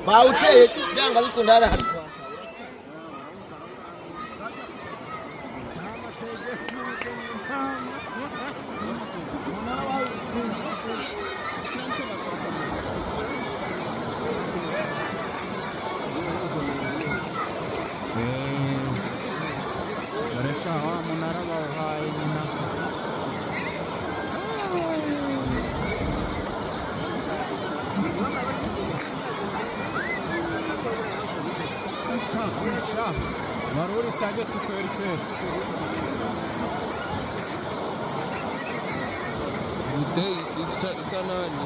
bawuteye byanga bikunda hari Burashe wa munara bawuhaye nyina maruri tageti kweli kweli udei itanani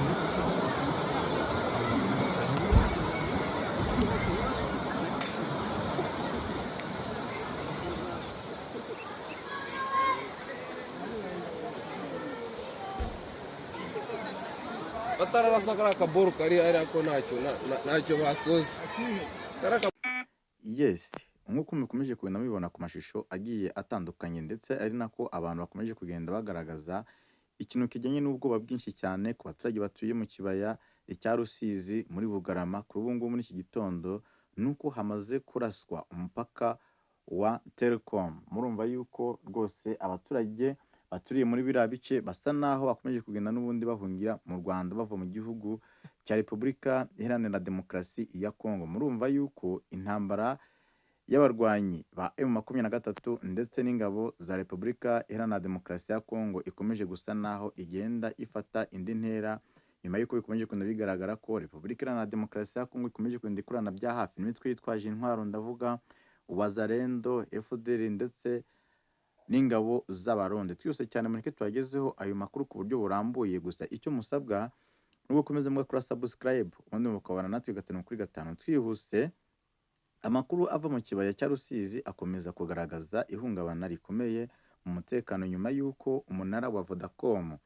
batararasa kara kaboro kari ariko ntacyo bakoze. yes nk'uko mukomeje kubona mubibona ku mashusho agiye atandukanye ndetse ari nako abantu bakomeje kugenda bagaragaza ikintu kijyanye n'ubwoba bwinshi cyane ku baturage batuye mu kibaya cya Rusizi muri Bugarama kuri ubu ngubu muri iki gitondo nuko hamaze kuraswa umupaka wa Telecom. Murumva yuko rwose abaturage baturiye muri biriya bice basa naho bakomeje kugenda n'ubundi bahungira mu Rwanda bava mu gihugu cya Repubulika Iharanira Demokarasi ya Kongo. Murumva yuko intambara y'abarwanyi ba M23 ndetse n'ingabo za Repubulika Iharanira Demokarasi ya Kongo ikomeje gusa naho igenda ifata indi ntera nyuma y'uko bikomeje kugenda bigaragara ko Repubulika Iharanira Demokarasi ya Kongo ikomeje kugenda ikorana bya hafi n'imitwe yitwaje intwaro, ndavuga Wazalendo, FDL ndetse n'ingabo z'abarundi. Twese cyane muri twagezeho ayo makuru ku buryo burambuye, gusa icyo musabwa nubwo komeza mugakora subscribe ubundi mukabana natwe gatanu kuri gatanu twihuse. Amakuru ava mu kibaya cya Rusizi akomeza kugaragaza ihungabana rikomeye mu mutekano nyuma y'uko umunara wa Vodacom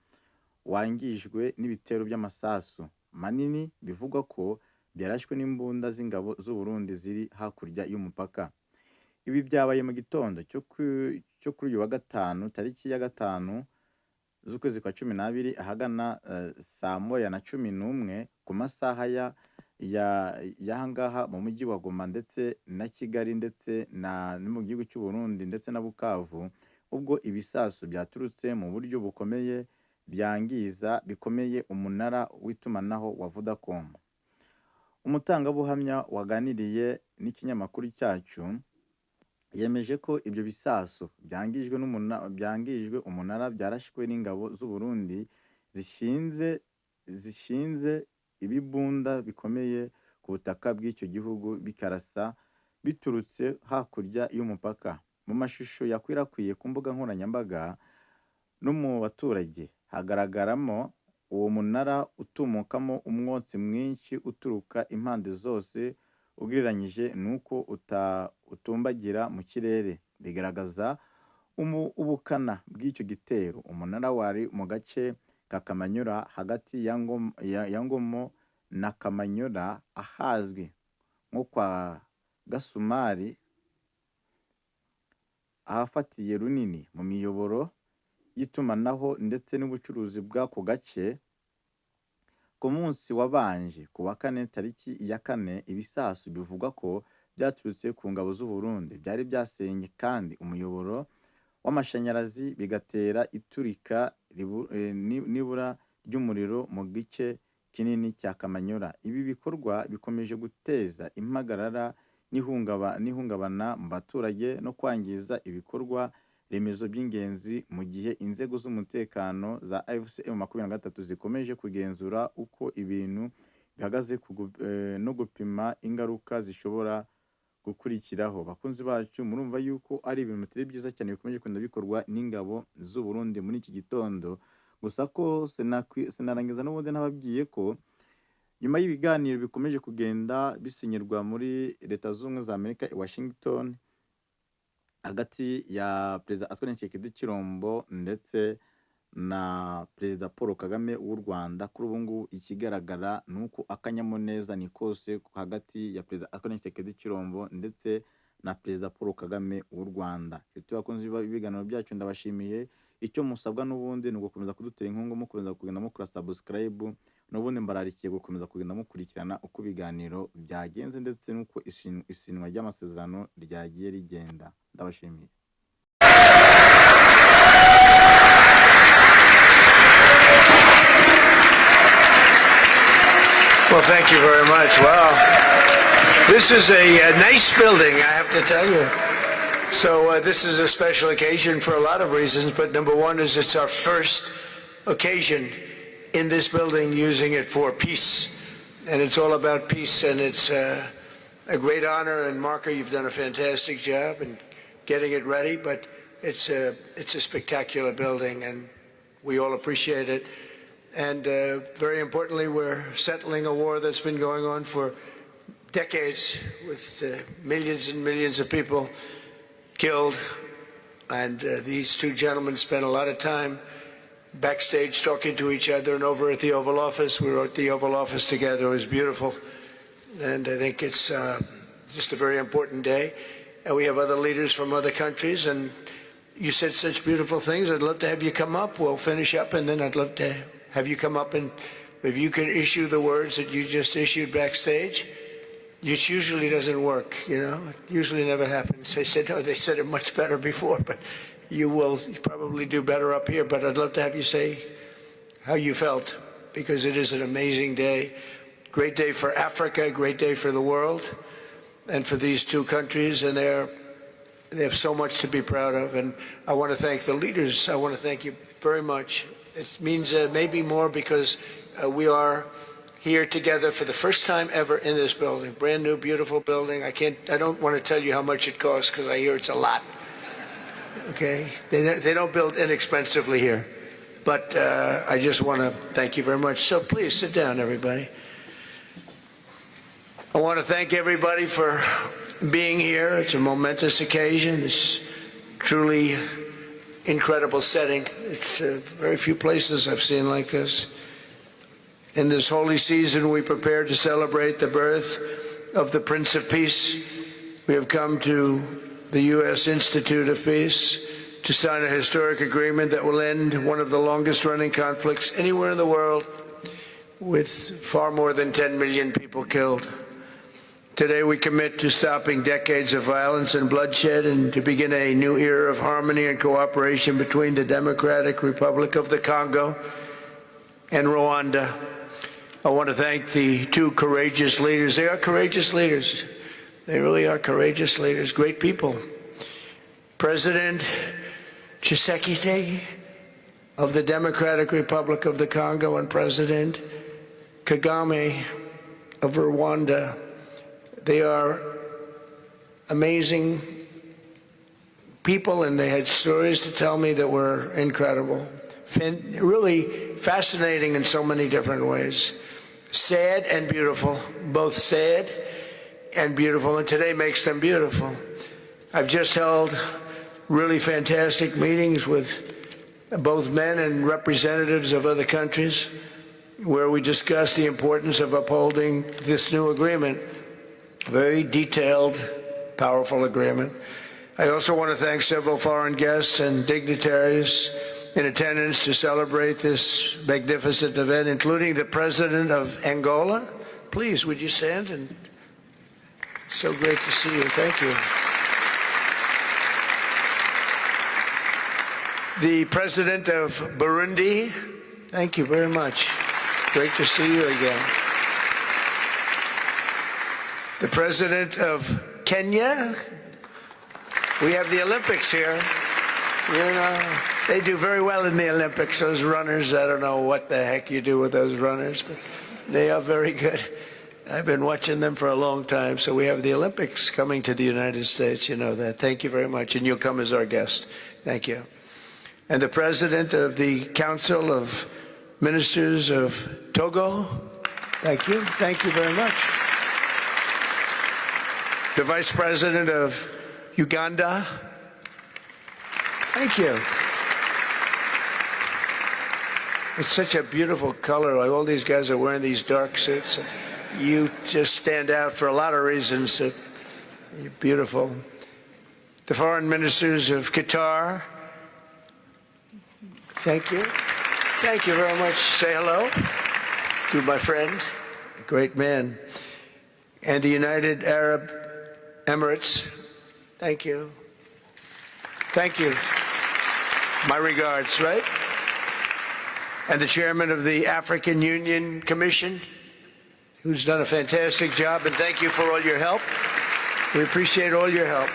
wangijwe n'ibitero by'amasasu manini bivugwa ko byarashwe n'imbunda z'ingabo z'u Burundi ziri hakurya y'umupaka. Ibi byabaye mu gitondo cyo kuri uyu wa gatanu tariki ya 5 z'ukwezi kwa 12 ahagana saa 1:11 ku masaha y'ahangaha mu mujyi wa Goma ndetse na Kigali ndetse no mu gihugu cy'u Burundi ndetse na Bukavu, ubwo ibisasu byaturutse mu buryo bukomeye byangiza bikomeye umunara w'itumanaho wa Vodacom. Umutangabuhamya waganiriye n'ikinyamakuru cyacu yemeje ko ibyo bisasu byangijwe umunara byarashwe n'ingabo z'u Burundi zishinze ibibunda bikomeye ku butaka bw'icyo gihugu bikarasa biturutse hakurya y'umupaka. Mu mashusho yakwirakwiye ku mbuga nkoranyambaga no mu baturage hagaragaramo uwo munara utumukamo umwotsi mwinshi uturuka impande zose ugereranyije nuko utumbagira mu kirere, bigaragaza ubukana bw'icyo gitero. Umunara wari mu gace ka Kamanyura hagati ya Ngomo na Kamanyura ahazwi nko kwa Gasumari, ahafatiye runini mu miyoboro y'itumanaho ndetse n'ubucuruzi bw'ako gace. Ku munsi wabanje ku wa 4 tariki ya 4 ibisasu bivuga ko byaturutse ku ngabo z'u Burundi byari byasenye kandi umuyoboro w'amashanyarazi bigatera iturika nibura ry'umuriro mu gice kinini cya Kamanyura. Ibi bikorwa bikomeje guteza impagarara n'ihungabana mu baturage no kwangiza ibikorwa remezo by'ingenzi, mu gihe inzego z'umutekano za AFC M23 zikomeje kugenzura uko ibintu bihagaze no gupima ingaruka zishobora gukurikiraho. Bakunzi bacu, murumva yuko ari ibintu bitari byiza cyane bikomeje kugenda bikorwa n'ingabo z'u Burundi muri iki gitondo. Gusa ko sinarangiza n'ubundi nababwiye ko nyuma y'ibiganiro bikomeje kugenda bisinyirwa muri Leta Zunze za Amerika i Washington hagati ya Perezida Antoine Chilombo ndetse na Perezida Paul Kagame w'u Rwanda, kuri ubu ngubu ikigaragara nuko akanyamuneza ni kose hagati ya Perezida Antoine Chilombo ndetse na Perezida Paul Kagame w'u Rwanda. Bakunze ibiganiro byacu ndabashimiye. icyo musabwa n'ubundi ni ugukomeza kudutera inkunga, mukomeza kugenda mukora subscribe, n'ubundi mbararikiye gukomeza kugenda mukurikirana uko ibiganiro byagenze ndetse n'uko isinwa ry'amasezerano ryagiye rigenda. Ndabashimiye. Well, thank you very much. Wow. This is a nice building, I have to tell you. So this is a special occasion for a lot of reasons, but number one is it's our first occasion in this building using it for peace. And it's all about peace, and it's a great honor. And Marco, you've done a fantastic job in getting it ready, but it's a spectacular building, and we all appreciate it. And very importantly, we're settling a war that's been going on for decades with millions and millions of people killed. And these two gentlemen spent a lot of time backstage talking to each other, and over at the Oval Office. We were at the Oval Office together. It was beautiful. And I think it's just a very important day. And we have other leaders from other countries, and you said such beautiful things. I'd love to have you come up. We'll finish up, and then I'd love to have you come up, and if you could issue the words that you just issued backstage. It usually doesn't work, you know. It usually never happens. They said, no, they said it much better before, but you will probably do better up here. But I'd love to have you say how you felt, because it is an amazing day. Great day for Africa, great day for the world, and for these two countries, and they have so much to be proud of. And I want to thank the leaders. I want to thank you very much. It means maybe more because we are here together for the first time ever in this building. Brand new, beautiful building. I don't want to tell you how much it costs, because I hear it's a lot. Okay? They don't build inexpensively here. But I just want to thank you very much. So please sit down, everybody. I want to thank everybody for being here. It's a momentous occasion. It's truly incredible setting. It's very few places I've seen like this. In this holy season, we prepare to celebrate the birth of the Prince of Peace. We have come to the U.S. Institute of Peace to sign a historic agreement that will end one of the longest-running conflicts anywhere in the world, with far more than 10 million people killed. Today we commit to stopping decades of violence and bloodshed, and to begin a new era of harmony and cooperation between the Democratic Republic of the Congo and Rwanda. I want to thank the two courageous leaders. They are courageous leaders. They really are courageous leaders, great people. President Tshisekedi of the Democratic Republic of the Congo and President Kagame of Rwanda. They are amazing people, and they had stories to tell me that were incredible. Really fascinating in so many different ways. Sad and beautiful, both sad and beautiful, and today makes them beautiful. I've just held really fantastic meetings with both men and representatives of other countries, where we discussed the importance of upholding this new agreement. Very detailed, powerful agreement. I also want to thank several foreign guests and dignitaries in attendance to celebrate this magnificent event, including the President of Angola. Please, would you stand? And so great to see you. Thank you. The President of Burundi. Thank you very much. Great to see you again. The President of Kenya. We have the Olympics here. You know, they do very well in the Olympics, those runners. I don't know what the heck you do with those runners, but they are very good. I've been watching them for a long time. So we have the Olympics coming to the United States. You know that. Thank you very much. And you'll come as our guest. Thank you. And the President of the Council of Ministers of Togo. Thank you. Thank you very much. The Vice President of Uganda. Thank you. It's such a beautiful color. Like all these guys are wearing these dark suits. You just stand out for a lot of reasons. You're beautiful. The foreign ministers of Qatar, Thank you. Thank you very much. Say hello to my friend, a great man, and the United Arab Emirates. Thank you. Thank you. My regards, right? And the chairman of the African Union Commission, who's done a fantastic job, and thank you for all your help. We appreciate all your help.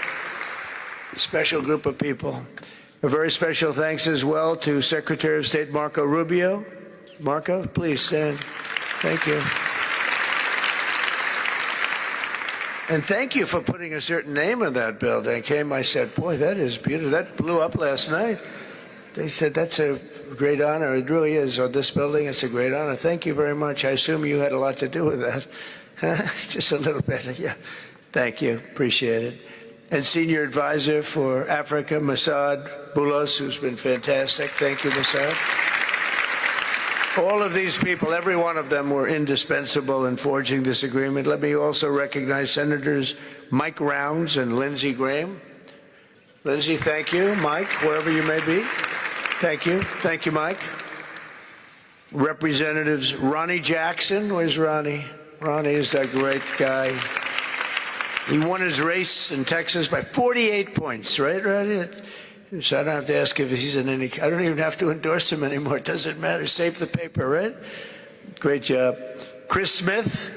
A special group of people. A very special thanks as well to Secretary of State Marco Rubio. Marco, please stand. Thank you. And thank you for putting a certain name on that building. I said, boy, that is beautiful. That blew up last night. They said, that's a great honor. It really is. On this building, it's a great honor. Thank you very much. I assume you had a lot to do with that. Just a little bit. Yeah. Thank you. Appreciate it. And Senior Advisor for Africa, Masad Boulos, who's been fantastic. Thank you, Masad. All of these people, every one of them were indispensable in forging this agreement. Let me also recognize Senators Mike Rounds and Lindsey Graham. Lindsey, thank you. Mike, wherever you may be. Thank you. Thank you, Mike. Representatives Ronnie Jackson. Where's Ronnie? Ronnie is that great guy. He won his race in Texas by 48 points, right, Ronnie? So I don't have to ask if he's in any... I don't even have to endorse him anymore. It doesn't matter. Save the paper, right? Great job. Chris Smith.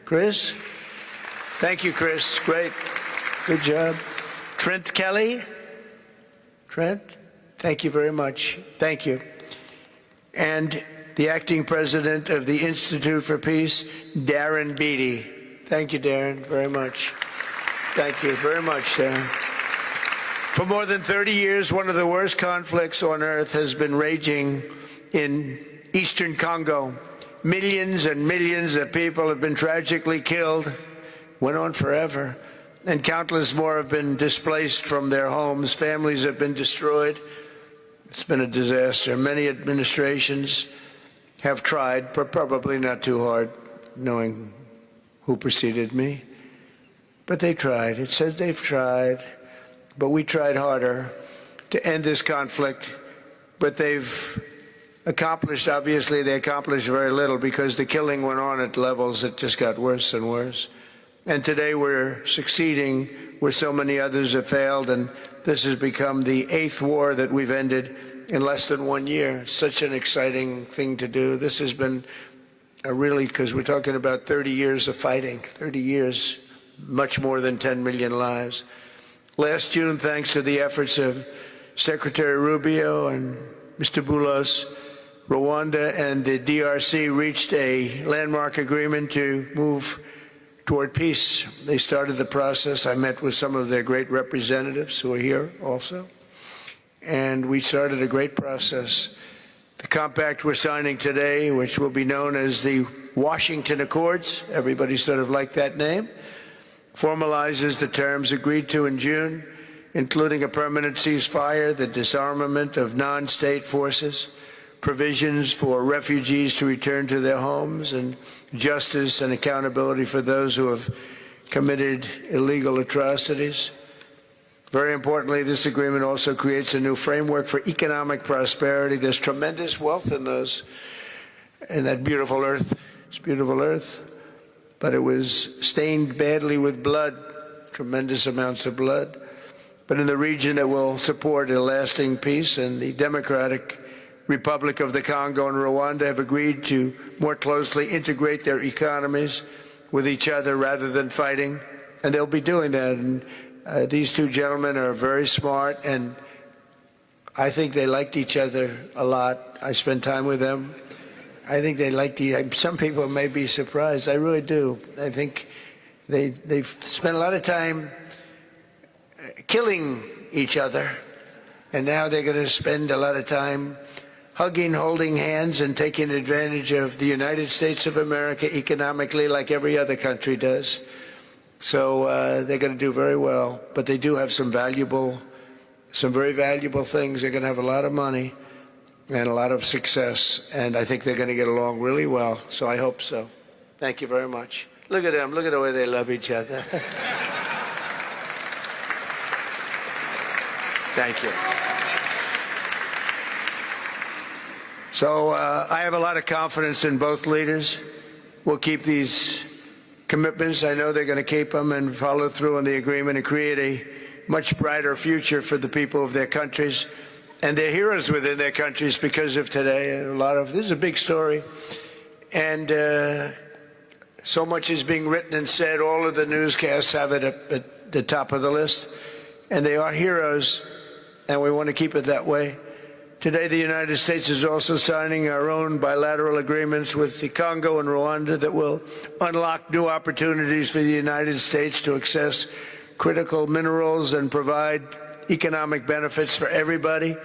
Chris? Thank you, Chris. Great. Good job. Trent Kelly. Trent? Thank you very much. Thank you. And the acting president of the Institute for Peace, Darren Beatty. Thank you, Darren, very much. Thank you very much, Darren. For more than 30 years, one of the worst conflicts on earth has been raging in eastern Congo. Millions and millions of people have been tragically killed, went on forever, and countless more have been displaced from their homes. Families have been destroyed. It's been a disaster. Many administrations have tried, but probably not too hard, knowing who preceded me. But they tried. It says they've tried, but we tried harder to end this conflict. But they've accomplished, obviously, they accomplished very little because the killing went on at levels that just got worse and worse. And today we're succeeding where so many others have failed, and this has become the 8th war that we've ended in less than 1 year. Such an exciting thing to do. This has been really, because we're talking about 30 years of fighting, 30 years, much more than 10 million lives. Last June, thanks to the efforts of Secretary Rubio and Mr. Boulos, Rwanda and the DRC reached a landmark agreement to move toward peace. They started the process. I met with some of their great representatives who are here also, and we started a great process. The compact we're signing today, which will be known as the Washington Accords, everybody sort of liked that name, formalizes the terms agreed to in June, including a permanent ceasefire, the disarmament of non-state forces, provisions for refugees to return to their homes, and justice and accountability for those who have committed illegal atrocities. Very importantly, this agreement also creates a new framework for economic prosperity. There's tremendous wealth in that beautiful earth. It's beautiful earth, but it was stained badly with blood, tremendous amounts of blood. But in the region that will support a lasting peace, and the Democratic Republic of the Congo and Rwanda have agreed to more closely integrate their economies with each other rather than fighting, and they'll be doing that. And these two gentlemen are very smart, and I think they liked each other a lot. I spent time with them. I think they liked some people may be surprised. I really do. I think they've spent a lot of time killing each other, and now they're going to spend a lot of time hugging, holding hands, and taking advantage of the United States of America economically like every other country does. So they're going to do very well. But they do have some very valuable things. They're going to have a lot of money and a lot of success. And I think they're going to get along really well. So I hope so. Thank you very much. Look at them. Look at the way they love each other. Thank you. So I have a lot of confidence in both leaders. We'll keep these commitments. I know they're going to keep them and follow through on the agreement and create a much brighter future for the people of their countries and their heroes within their countries because of today. This is a big story. And so much is being written and said. All of the newscasts have it at the top of the list. And they are heroes, and we want to keep it that way. Today, the United States is also signing our own bilateral agreements with the Congo and Rwanda that will unlock new opportunities for the United States to access critical minerals and provide economic benefits for everybody.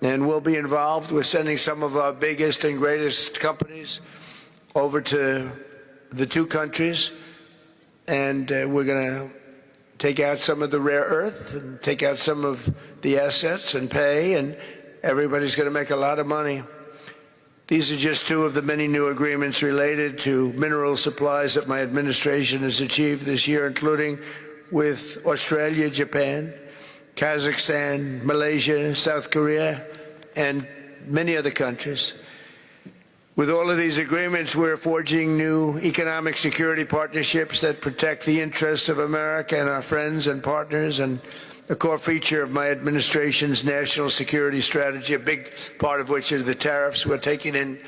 And we'll be involved. We're sending some of our biggest and greatest companies over to the two countries, and we're going to take out some of the rare earth and take out some of the assets and pay, and everybody's going to make a lot of money. These are just two of the many new agreements related to mineral supplies that my administration has achieved this year, including with Australia, Japan, Kazakhstan, Malaysia, South Korea, and many other countries. With all of these agreements, we're forging new economic security partnerships that protect the interests of America and our friends and partners, and a core feature of my administration's national security strategy, a big part of which is the tariffs. We're taking in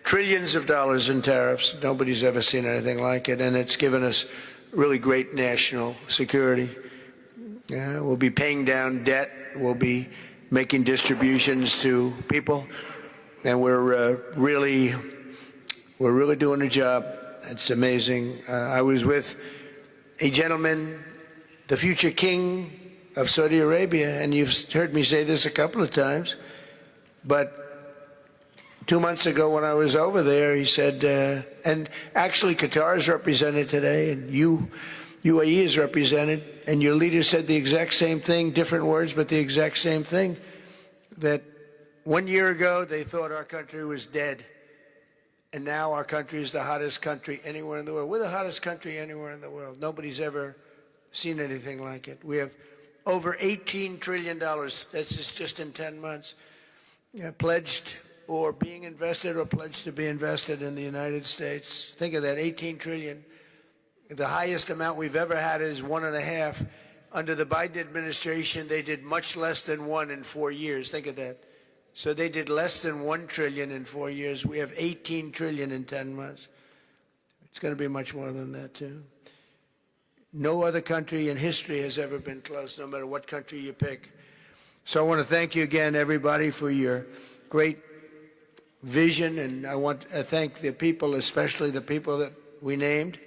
trillions of dollars in tariffs. Nobody's ever seen anything like it, and it's given us really great national security. We'll be paying down debt. We'll be making distributions to people, and we're really doing a job. It's amazing. I was with a gentleman, the future king of Saudi Arabia, and you've heard me say this a couple of times, but 2 months ago when I was over there, he said, and actually Qatar is represented today, and UAE is represented, and your leader said the exact same thing, different words, but the exact same thing, that 1 year ago they thought our country was dead, and now our country is the hottest country anywhere in the world. We're the hottest country anywhere in the world. Nobody's ever seen anything like it. We have over $18 trillion, that's just in 10 months, pledged or being invested or pledged to be invested in the United States. Think of that, 18 trillion. The highest amount we've ever had is 1.5. Under the Biden administration, they did much less than 1 in 4 years. Think of that. So they did less than 1 trillion in 4 years. We have 18 trillion in 10 months. It's going to be much more than that, too. No other country in history has ever been close, no matter what country you pick. So I want to thank you again, everybody, for your great vision, and I want to thank the people, especially the people that we named.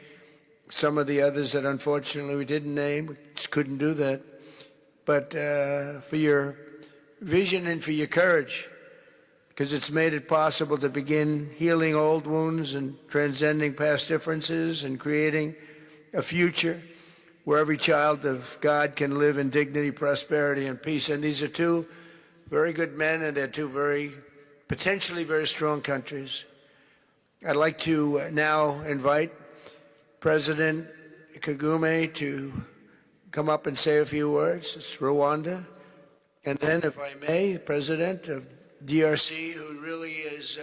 Some of the others that unfortunately we didn't name, we just couldn't do that. But for your vision and for your courage, because it's made it possible to begin healing old wounds and transcending past differences and creating a future where every child of God can live in dignity, prosperity, and peace. And these are two very good men, and they're two potentially very strong countries. I'd like to now invite President Kagame to come up and say a few words. It's Rwanda. And then, if I may, President of DRC, who really is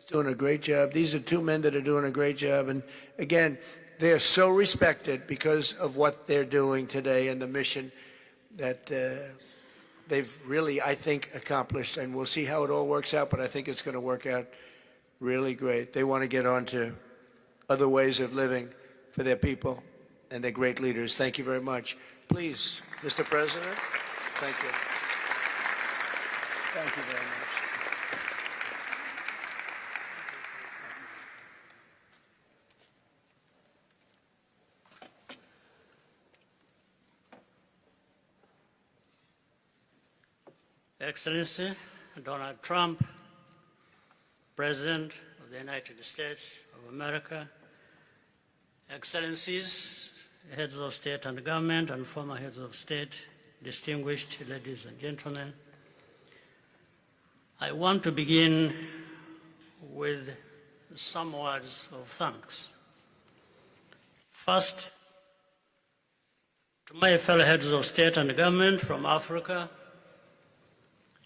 doing a great job. These are two men that are doing a great job. And again, they are so respected because of what they're doing today and the mission that they've really, I think, accomplished. And we'll see how it all works out, but I think it's going to work out really great. They want to get on to other ways of living for their people, and they're great leaders. Thank you very much. Please, Mr. President. Thank you. Thank you very much. Excellency Donald Trump, President of the United States of America, Excellencies, heads of state and government and former heads of state, distinguished ladies and gentlemen, I want to begin with some words of thanks. First, to my fellow heads of state and government from Africa,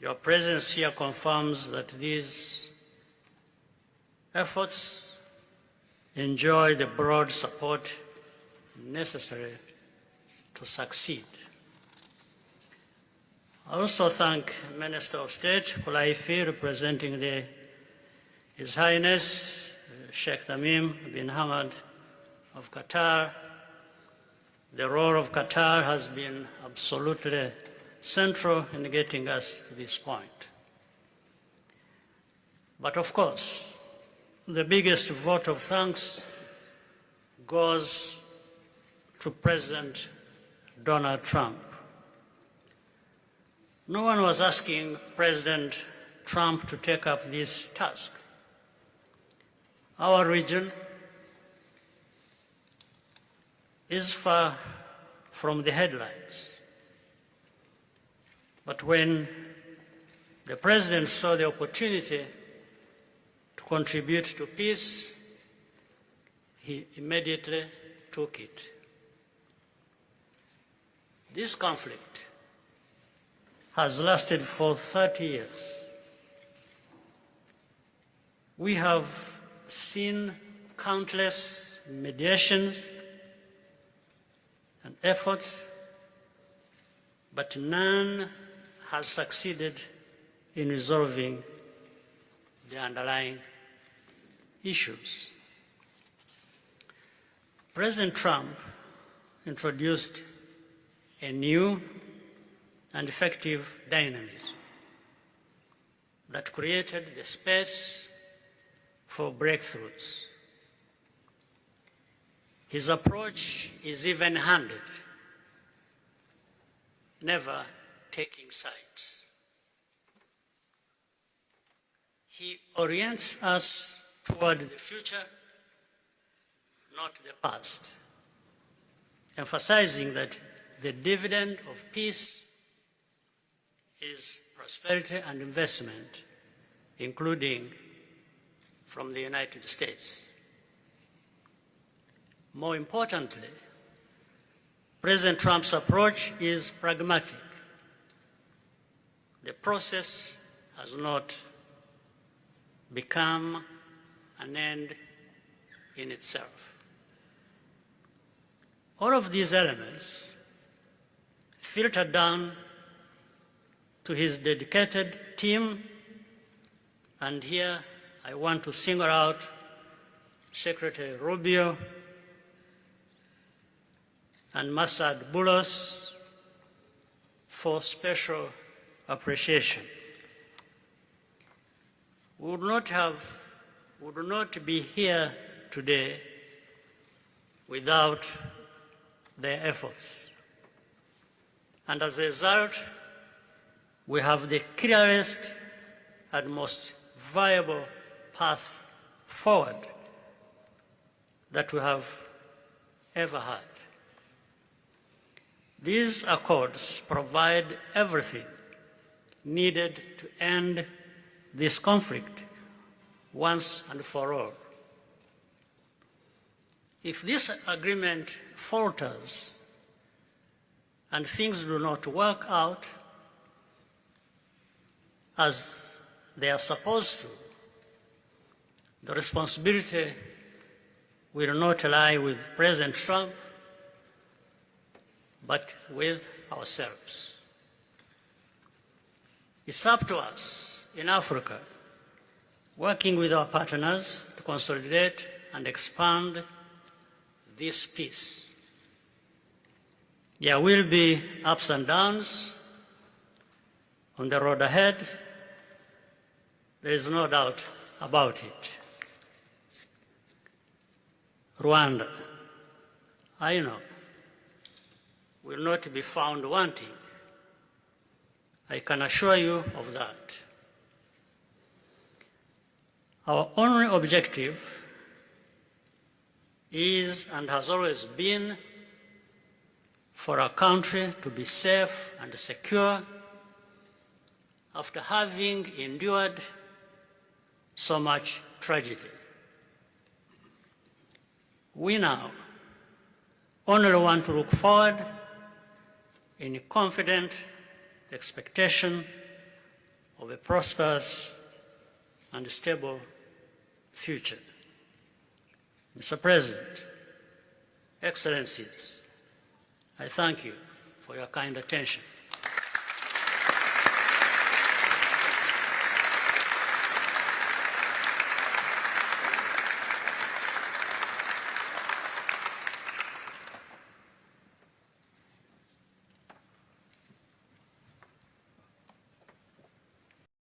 Your presence here confirms that these efforts enjoy the broad support necessary to succeed. I also thank Minister of State Kulaifi, representing His Highness Sheikh Tamim bin Hamad of Qatar. The role of Qatar has been absolutely central in getting us to this point. But of course, the biggest vote of thanks goes to President Donald Trump. No one was asking President Trump to take up this task. Our region is far from the headlines. But when the President saw the opportunity to contribute to peace, he immediately took it. This conflict has lasted for 30 years. We have seen countless mediations and efforts, but none has succeeded in resolving the underlying issues. President Trump introduced a new and effective dynamism that created the space for breakthroughs. His approach is even-handed, never taking sides. He orients us toward the future, not the past, emphasizing that the dividend of peace is prosperity and investment, including from the United States. More importantly, President Trump's approach is pragmatic. The process has not become an end in itself. All of these elements filter down to his dedicated team, and here I want to single out Secretary Rubio and Masad Boulos for special appreciation. We would not be here today without their efforts. And as a result, we have the clearest and most viable path forward that we have ever had. These accords provide everything needed to end this conflict once and for all. If this agreement falters and things do not work out as they are supposed to, the responsibility will not lie with President Trump, but with ourselves. It's up to us in Africa, working with our partners to consolidate and expand this peace. There will be ups and downs on the road ahead. There is no doubt about it. Rwanda, I know, will not be found wanting. I can assure you of that. Our only objective is and has always been for our country to be safe and secure after having endured so much tragedy. We now only want to look forward in confident expectation of a prosperous and stable future. Mr. President, Excellencies, I thank you for your kind attention.